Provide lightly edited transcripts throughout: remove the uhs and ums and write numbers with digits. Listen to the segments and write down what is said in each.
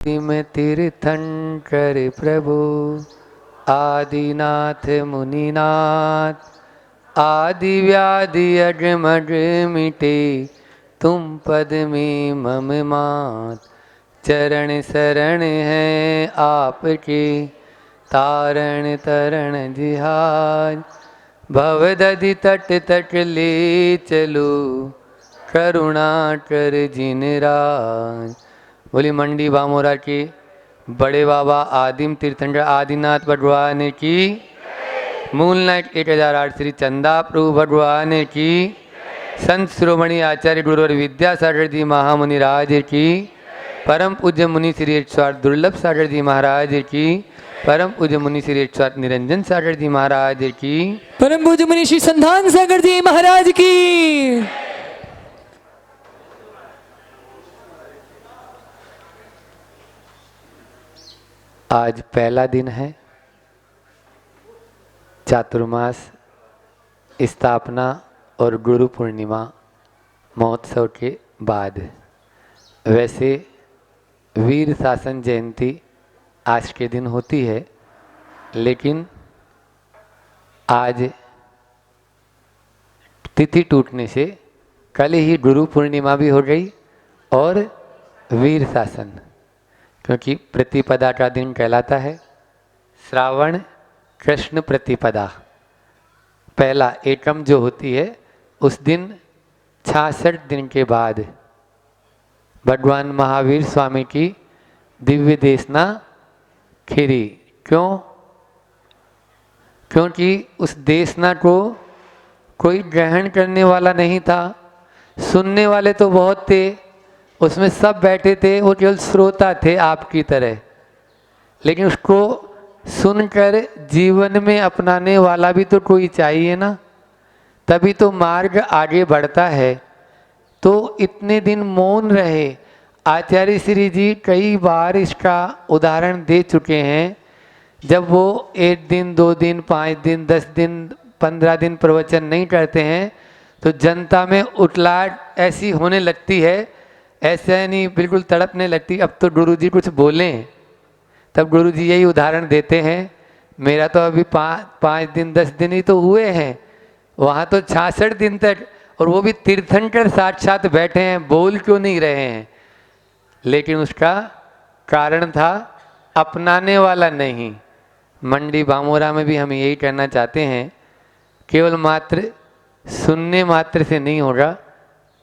में तीर्थंकर प्रभु आदिनाथ मुनिनाथ, आदि व्याधि अजमज मिटे तुम पद में मम मात। चरण शरण है आपके तारण तरण जिहाज, भवदधि तट तट ले चलो करुणा कर जिन राज। बोली मंडी बामोरा के बड़े बाबा आदिम तीर्थंकर आदिनाथ भगवान की, मूलनाथ 1008 श्री चंदा प्रभु भगवान की, संत शिरोमणि आचार्य गुरुवर विद्यासागर जी महामुनि राज की, परम पूज्य मुनि श्री 108 दुर्लभ सागर जी महाराज की, परम पूज्य मुनि श्री 108 निरंजन सागर जी महाराज की, परम पूज्य मुनि श्री संधान सागर जी महाराज की। आज पहला दिन है चातुर्मास स्थापना और गुरु पूर्णिमा महोत्सव के बाद। वैसे वीर शासन जयंती आज के दिन होती है, लेकिन आज तिथि टूटने से कल ही गुरु पूर्णिमा भी हो गई और वीर शासन, क्योंकि प्रतिपदा का दिन कहलाता है श्रावण कृष्ण प्रतिपदा। पहला एकम जो होती है उस दिन 66 दिन के बाद भगवान महावीर स्वामी की दिव्य देशना खिरी। क्यों? क्योंकि उस देशना को कोई ग्रहण करने वाला नहीं था, सुनने वाले तो बहुत थे, उसमें सब बैठे थे, वो केवल श्रोता थे आपकी तरह, लेकिन उसको सुनकर जीवन में अपनाने वाला भी तो कोई चाहिए ना, तभी तो मार्ग आगे बढ़ता है। तो इतने दिन मौन रहे। आचार्य श्री जी कई बार इसका उदाहरण दे चुके हैं। जब वो 1 दिन 2 दिन 5 दिन 10 दिन 15 दिन प्रवचन नहीं करते हैं तो जनता में उठलाहट ऐसी होने लगती है, ऐसे नहीं बिल्कुल तड़पने लगती। अब तो गुरुजी कुछ बोलें तब गुरुजी यही उदाहरण देते हैं। मेरा तो अभी 5 दिन 10 दिन ही तो हुए हैं, वहाँ तो 66 दिन तक, और वो भी तीर्थंकर साक्षात बैठे हैं, बोल क्यों नहीं रहे हैं? लेकिन उसका कारण था अपनाने वाला नहीं। मंडी बामोरा में भी हम यही कहना चाहते हैं, केवल मात्र सुनने मात्र से नहीं होगा,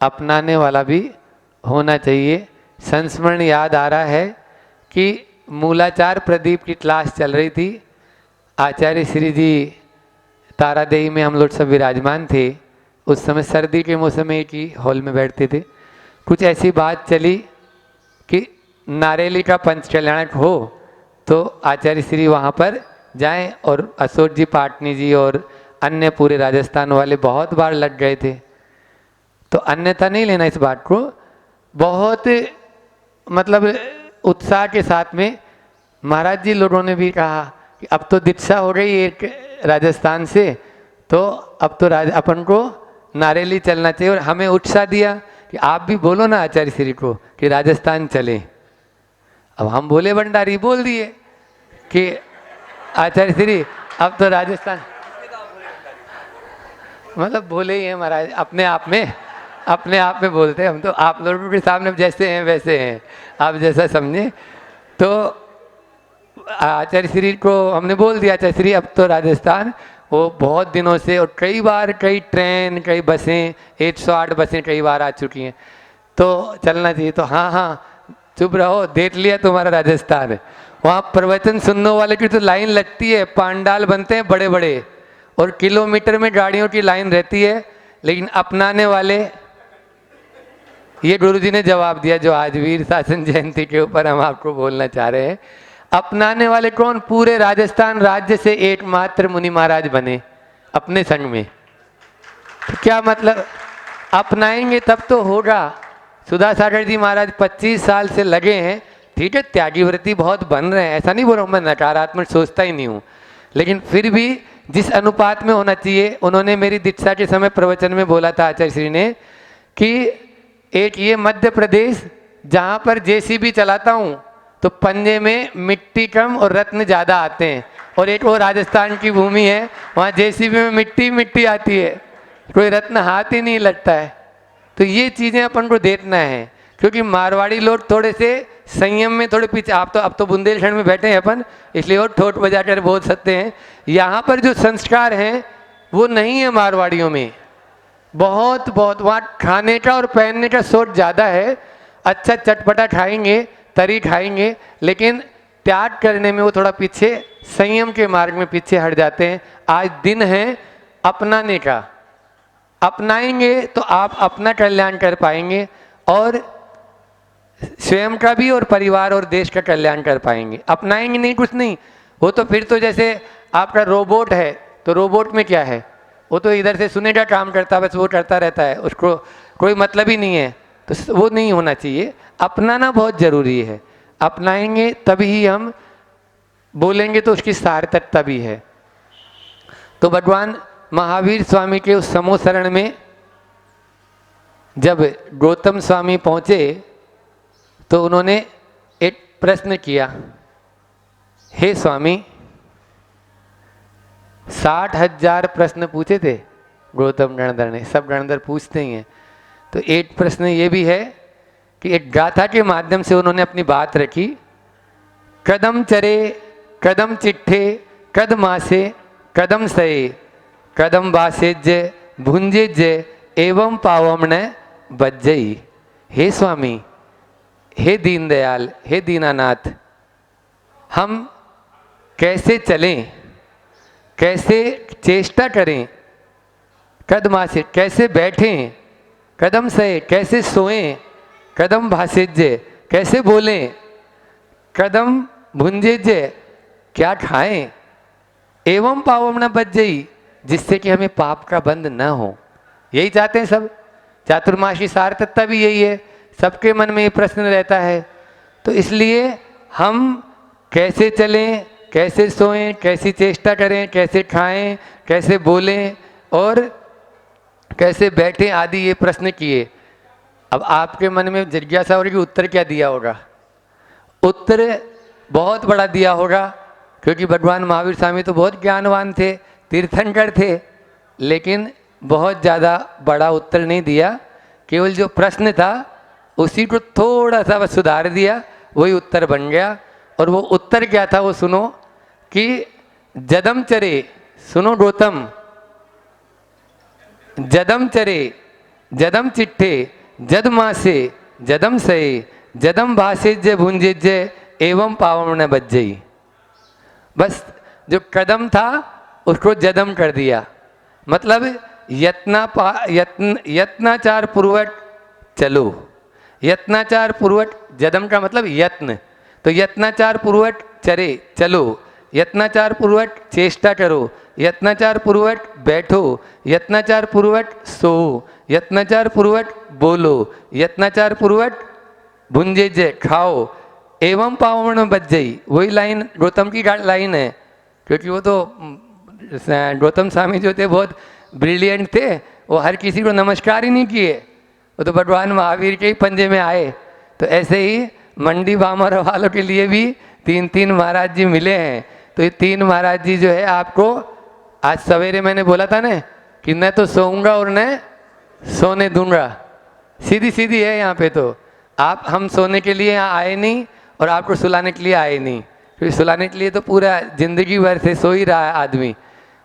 अपनाने वाला भी होना चाहिए। संस्मरण याद आ रहा है कि मूलाचार प्रदीप की क्लास चल रही थी। आचार्य श्री जी तारादेवी में हम लोग सब विराजमान थे। उस समय सर्दी के मौसम में एक ही हॉल में बैठते थे। कुछ ऐसी बात चली कि नारेली का पंच कल्याणक हो तो आचार्य श्री वहाँ पर जाएं, और अशोक जी पाटनी जी और अन्य पूरे राजस्थान वाले बहुत बार लग गए थे। तो अन्यथा नहीं लेना इस बात को, बहुत मतलब उत्साह के साथ में महाराज जी लोगों ने भी कहा कि अब तो दीक्षा हो गई एक राजस्थान से, तो अब तो अपन को नारेली चलना चाहिए। और हमें उत्साह दिया कि आप भी बोलो ना आचार्य श्री को कि राजस्थान चले। अब हम बोले भंडारी बोल दिए कि आचार्य श्री अब तो राजस्थान, मतलब बोले ही हैं महाराज, अपने आप में बोलते हैं हम तो। आप लोगों के सामने जैसे हैं वैसे हैं, आप जैसा समझे। तो आचार्य श्री को हमने बोल दिया आचार्य श्री अब तो राजस्थान, वो बहुत दिनों से, और कई बार कई ट्रेन कई बसें 108 बसें कई बार आ चुकी हैं, तो चलना चाहिए। तो हाँ चुप रहो, देख लिया तुम्हारा राजस्थान। वहाँ प्रवचन सुनने वाले की तो लाइन लगती है, पांडाल बनते हैं बड़े बड़े, और किलोमीटर में गाड़ियों की लाइन रहती है, लेकिन अपनाने वाले, ये गुरुजी ने जवाब दिया जो आज वीर शासन जयंती के ऊपर हम आपको बोलना चाह रहे हैं। अपनाने वाले कौन? पूरे राजस्थान राज्य से एकमात्र मुनि महाराज बने अपने संग में। तो क्या मतलब, अपनाएंगे तब तो होगा। सुधा सागर जी महाराज 25 साल से लगे हैं, ठीक है, त्यागी व्रती बहुत बन रहे हैं, ऐसा नहीं बोल रहा हूँ, मैं नकारात्मक सोचता ही नहीं हूँ, लेकिन फिर भी जिस अनुपात में होना चाहिए। उन्होंने मेरी दीक्षा के समय प्रवचन में बोला था आचार्य श्री ने कि एक ये मध्य प्रदेश जहाँ पर जेसीबी चलाता हूँ तो पंजे में मिट्टी कम और रत्न ज़्यादा आते हैं। और एक वो राजस्थान की भूमि है, वहाँ जेसीबी में मिट्टी मिट्टी आती है, कोई रत्न हाथ ही नहीं लगता है। तो ये चीज़ें अपन को देखना है, क्योंकि मारवाड़ी लोग थोड़े से संयम में थोड़े पीछे। आप तो अब तो बुंदेलखंड में बैठे हैं अपन, इसलिए वो ठोठ बजा कर बोल सकते हैं। यहाँ पर जो संस्कार हैं वो नहीं है मारवाड़ियों में। बहुत बहुत वहाँ खाने का और पहनने का सोच ज़्यादा है। अच्छा चटपटा खाएंगे, तरी खाएंगे, लेकिन त्याग करने में वो थोड़ा पीछे, संयम के मार्ग में पीछे हट जाते हैं। आज दिन है अपनाने का, अपनाएंगे तो आप अपना कल्याण कर पाएंगे और स्वयं का भी और परिवार और देश का कल्याण कर पाएंगे। अपनाएंगे नहीं कुछ नहीं, वो तो फिर तो जैसे आपका रोबोट है, तो रोबोट में क्या है, वो तो इधर से सुनेगा काम करता, बस वो करता रहता है, उसको कोई मतलब ही नहीं है। तो वो नहीं होना चाहिए। अपनाना बहुत ज़रूरी है, अपनाएंगे तभी हम बोलेंगे तो उसकी सार्थकता भी है। तो भगवान महावीर स्वामी के उस समोसरण में जब गौतम स्वामी पहुँचे तो उन्होंने एक प्रश्न किया, हे स्वामी, 60,000 प्रश्न पूछे थे गौतम गणधर ने, सब गणधर पूछते ही हैं। तो एक प्रश्न ये भी है कि एक गाथा के माध्यम से उन्होंने अपनी बात रखी, कदम चरे कदम चिट्ठे कद मासे कदम सये कदम बासेज्य भुंजेज्य एवं पावमन बज्जई। हे स्वामी, हे दीनदयाल, हे दीनानाथ, हम कैसे चलें, कैसे चेष्टा करें, कदमा से कैसे बैठें, कदम सहे कैसे सोएं, कदम भाषेज्य कैसे बोलें, कदम भुंजेज्य क्या खाएं, एवं पावमन बज्जई, जिससे कि हमें पाप का बंध न हो। यही चाहते हैं सब। चातुर्मासी सार्थकता भी यही है, सबके मन में ये प्रश्न रहता है। तो इसलिए हम कैसे चलें, कैसे सोएं, कैसी चेष्टा करें, कैसे खाएं, कैसे बोलें और कैसे बैठें आदि ये प्रश्न किए। अब आपके मन में जिज्ञासा हो रही कि उत्तर क्या दिया होगा। उत्तर बहुत बड़ा दिया होगा, क्योंकि भगवान महावीर स्वामी तो बहुत ज्ञानवान थे, तीर्थंकर थे, लेकिन बहुत ज़्यादा बड़ा उत्तर नहीं दिया। केवल जो प्रश्न था उसी को थोड़ा सा बस सुधार दिया, वही उत्तर बन गया। और वो उत्तर क्या था वो सुनो, कि जदम चरे, सुनो गौतम, जदम चरे जदम चिट्ठे जद मासे जदम सये जदम भाषेज्य भुंजेज्य एवं पावमन बज्जई। बस जो कदम था उसको जदम कर दिया, मतलब यत्नाचार पूर्वक चलो। यत्नाचार पूर्वक, जदम का मतलब यत्न, तो यत्नाचार पूर्वक चरे चलो, यत्नाचार पूर्वक चेष्टा करो, यत्नाचार पूर्वक बैठो, यत्नाचार पूर्वक सो, यत्नाचार पूर्वक बोलो, यत्नाचार पूर्वक भुंजेज्य खाओ, एवं पावमन बज्जई। वही लाइन गौतम की लाइन है, क्योंकि वो तो गौतम स्वामी जो थे बहुत ब्रिलियंट थे, वो हर किसी को नमस्कार ही नहीं किए, वो तो भगवान महावीर के ही पंजे में आए। तो ऐसे ही मंडी बामर वालों के लिए भी 3 महाराज जी मिले हैं। तो ये 3 महाराज जी जो है आपको, आज सवेरे मैंने बोला था ना कि न तो सोऊंगा और न सोने दूंगा, सीधी सीधी है यहाँ पे। तो आप, हम सोने के लिए यहाँ आए नहीं और आपको सुलाने के लिए आए नहीं, क्योंकि सुलाने के लिए तो पूरा जिंदगी भर से सो ही रहा है आदमी,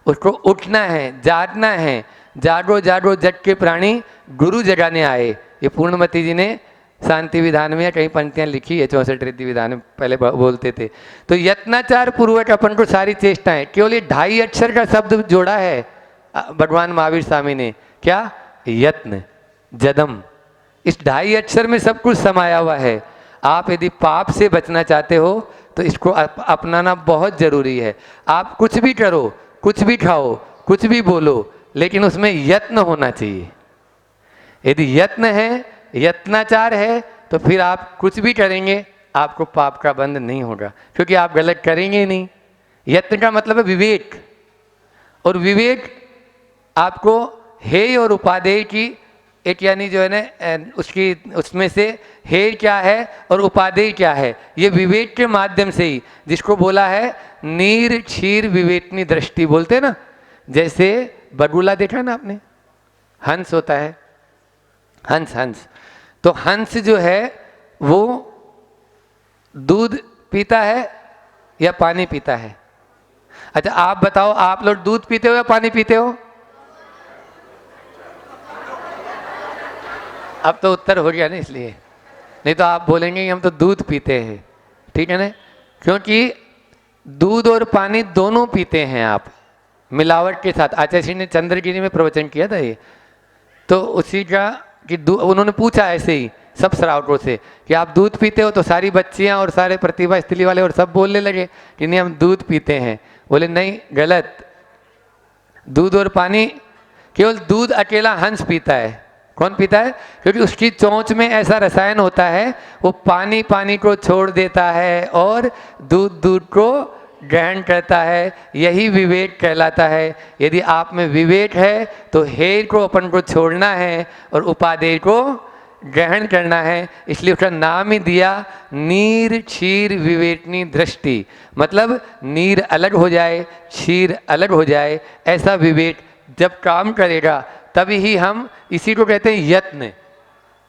उसको उठना है, जागना है। जागो जागो जग के प्राणी गुरु जगाने आए, ये पूर्णमती जी ने शांति विधान में कई पंक्तियाँ लिखी है, 64 रीति विधान में पहले बोलते थे। तो यत्नाचार पूर्वक अपन को सारी चेष्टाएं, केवल ये 2.5 अक्षर का शब्द जोड़ा है भगवान महावीर स्वामी ने, क्या, यत्न, जदम। इस 2.5 अक्षर में सब कुछ समाया हुआ है। आप यदि पाप से बचना चाहते हो तो इसको अपनाना बहुत जरूरी है। आप कुछ भी करो, कुछ भी खाओ, कुछ भी बोलो, लेकिन उसमें यत्न होना चाहिए। यदि यत्न है, यत्नाचार है, तो फिर आप कुछ भी करेंगे आपको पाप का बंध नहीं होगा, क्योंकि आप गलत करेंगे नहीं। यत्न का मतलब है विवेक, और विवेक आपको हेय और उपादेय की एक यानी जो है ना उसकी उसमें से हेय क्या है और उपादेय क्या है, ये विवेक के माध्यम से ही, जिसको बोला है नीर क्षीर विवेकनी दृष्टि बोलते हैं ना। जैसे बगुला देखा ना आपने, हंस होता है, हंस तो हंस जो है वो दूध पीता है या पानी पीता है? अच्छा आप बताओ, आप लोग दूध पीते हो या पानी पीते हो? अब तो उत्तर हो गया ना, इसलिए नहीं तो आप बोलेंगे कि हम तो दूध पीते हैं, ठीक है ना। क्योंकि दूध और पानी दोनों पीते हैं आप मिलावट के साथ। आचार्य श्री ने चंद्रगिरी में प्रवचन किया था ये, तो उसी का कि उन्होंने पूछा ऐसे ही सब श्रावकों से कि आप दूध पीते हो, तो सारी बच्चियां और सारे प्रतिभा स्थली वाले और सब बोलने लगे कि नहीं हम दूध पीते हैं। बोले नहीं, गलत, दूध और पानी, केवल दूध अकेला हंस पीता है। कौन पीता है? क्योंकि उसकी चोंच में ऐसा रसायन होता है, वो पानी को छोड़ देता है और दूध को ग्रहण करता है। यही विवेक कहलाता है। यदि आप में विवेक है तो हेय को अपन को छोड़ना है और उपादेय को ग्रहण करना है। इसलिए उसका नाम ही दिया नीर क्षीर विवेकनी दृष्टि। मतलब नीर अलग हो जाए, क्षीर अलग हो जाए, ऐसा विवेक जब काम करेगा तभी ही हम, इसी को कहते हैं यत्न,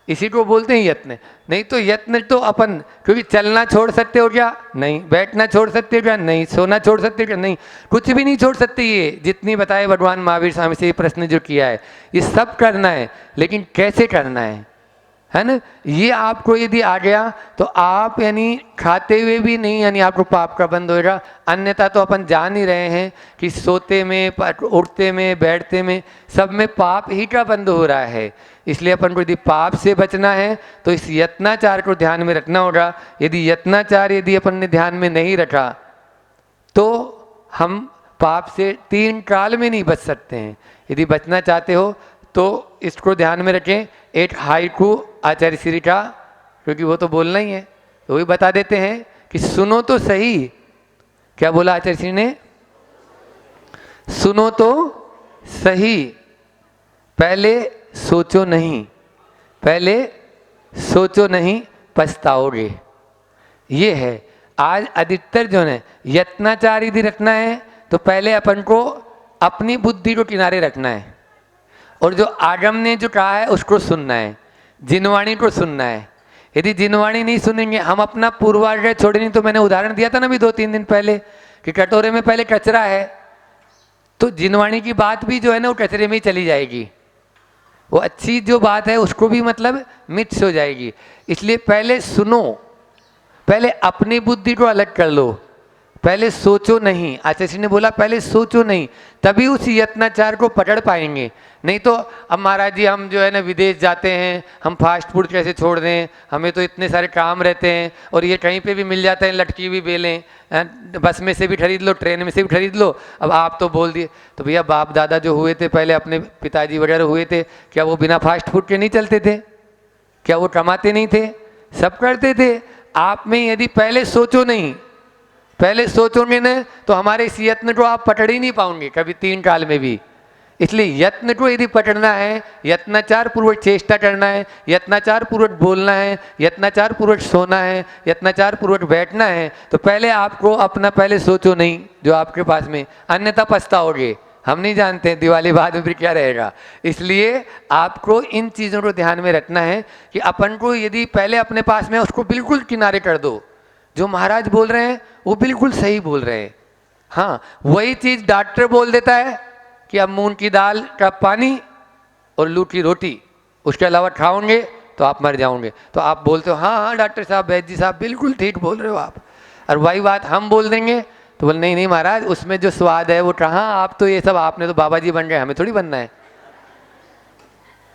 इसी को बोलते हैं यत्न। नहीं तो यत्न तो अपन, क्योंकि चलना छोड़ सकते हो क्या? नहीं। बैठना छोड़ सकते हो क्या? नहीं। सोना छोड़ सकते हो क्या? नहीं। कुछ भी नहीं छोड़ सकते। ये जितनी बताए भगवान महावीर स्वामी से ये प्रश्न जो किया है, ये सब करना है, लेकिन कैसे करना है ना। ये आपको यदि आ गया तो आप यानी खाते हुए भी नहीं, यानी आपको पाप का बंद होएगा। अन्यथा तो अपन जान ही रहे हैं कि सोते में, उठते में, बैठते में, सब में पाप ही का बंद हो रहा है। इसलिए अपन को यदि पाप से बचना है तो इस यत्नाचार को ध्यान में रखना होगा। यदि यत्नाचार यदि अपन ने ध्यान में नहीं रखा तो हम पाप से 3 काल में नहीं बच सकते हैं। यदि बचना चाहते हो तो इसको ध्यान में रखें। एक हाइकू आचार्य श्री का, क्योंकि वो तो बोलना ही है, तो वही बता देते हैं कि सुनो तो सही। क्या बोला आचार्य श्री ने? सुनो तो सही, पहले सोचो नहीं, पहले सोचो नहीं, पछताओगे। ये है आज अधिकतर जो है यत्नाचार यदि रखना है तो पहले अपन को अपनी बुद्धि को किनारे रखना है और जो आगम ने जो कहा है उसको सुनना है, जिनवाणी को सुनना है। यदि जिनवाणी नहीं सुनेंगे, हम अपना पूर्वाग्रह छोड़े नहीं, तो मैंने उदाहरण दिया था ना अभी 2-3 दिन पहले कि कटोरे में पहले कचरा है, तो जिनवाणी की बात भी जो है ना वो कचरे में ही चली जाएगी। वो अच्छी जो बात है उसको भी मतलब मिक्स हो जाएगी। इसलिए पहले सुनो, पहले अपनी बुद्धि को अलग कर लो, पहले सोचो नहीं। आचार्य ने बोला पहले सोचो नहीं, तभी उस यत्नाचार को पकड़ पाएंगे। नहीं तो अब महाराज जी हम जो है ना विदेश जाते हैं, हम फास्ट फूड कैसे छोड़ दें, हमें तो इतने सारे काम रहते हैं और ये कहीं पे भी मिल जाते हैं, लटकी हुई बेलें, बस में से भी खरीद लो, ट्रेन में से भी खरीद लो। अब आप तो बोल दिए, तो भैया बाप दादा जो हुए थे पहले, अपने पिताजी वगैरह हुए थे, क्या वो बिना फास्ट फूड के नहीं चलते थे? क्या वो कमाते नहीं थे? सब करते थे। आप में यदि पहले सोचो नहीं, पहले सोचोगे न तो हमारे इस यत्न को आप पकड़ ही नहीं पाओगे कभी 3 काल में भी। इसलिए यत्न को यदि पकड़ना है, यत्नाचार पूर्वक चेष्टा करना है, यत्नाचार पूर्वक बोलना है, यत्नाचार पूर्वक सोना है, यत्नाचार पूर्वक बैठना है, तो पहले आपको अपना पहले सोचो नहीं जो आपके पास में, अन्यथा पछताओगे। हम नहीं जानते दिवाली बाद में फिर क्या रहेगा। इसलिए आपको इन चीज़ों को ध्यान में रखना है कि अपन को यदि पहले अपने पास में उसको बिल्कुल किनारे कर दो। जो महाराज बोल रहे हैं वो बिल्कुल सही बोल रहे हैं। हाँ, वही चीज़ डॉक्टर बोल देता है कि अब मूंग की दाल का पानी और लूट की रोटी, उसके अलावा खाओगे तो आप मर जाओगे। तो आप बोलते हो हाँ हाँ डॉक्टर साहब, वैद्य जी साहब बिल्कुल ठीक बोल रहे हो आप। और वही बात हम बोल देंगे तो बोल नहीं नहीं महाराज, उसमें जो स्वाद है वो कहाँ, आप तो ये सब, आपने तो बाबा जी बन गए, हमें थोड़ी बनना है।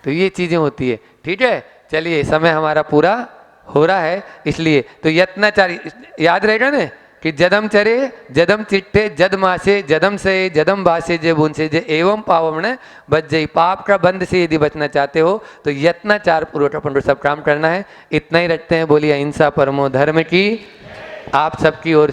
तो ये चीज़ें होती है। ठीक है, चलिए समय हमारा पूरा हो रहा है, इसलिए तो यत्नाचारी याद रहेगा ना कि जदम चरे जदम चिट्टे जद मासे जदम से जदम बासे जे बुनसे जे एवं पावमण बच जई। पाप का बंध से यदि बचना चाहते हो तो यत्नाचार पूर्वक अपन को सब काम करना है। इतना ही रखते हैं। बोलिए अहिंसा परमो धर्म की। आप सबकी ओर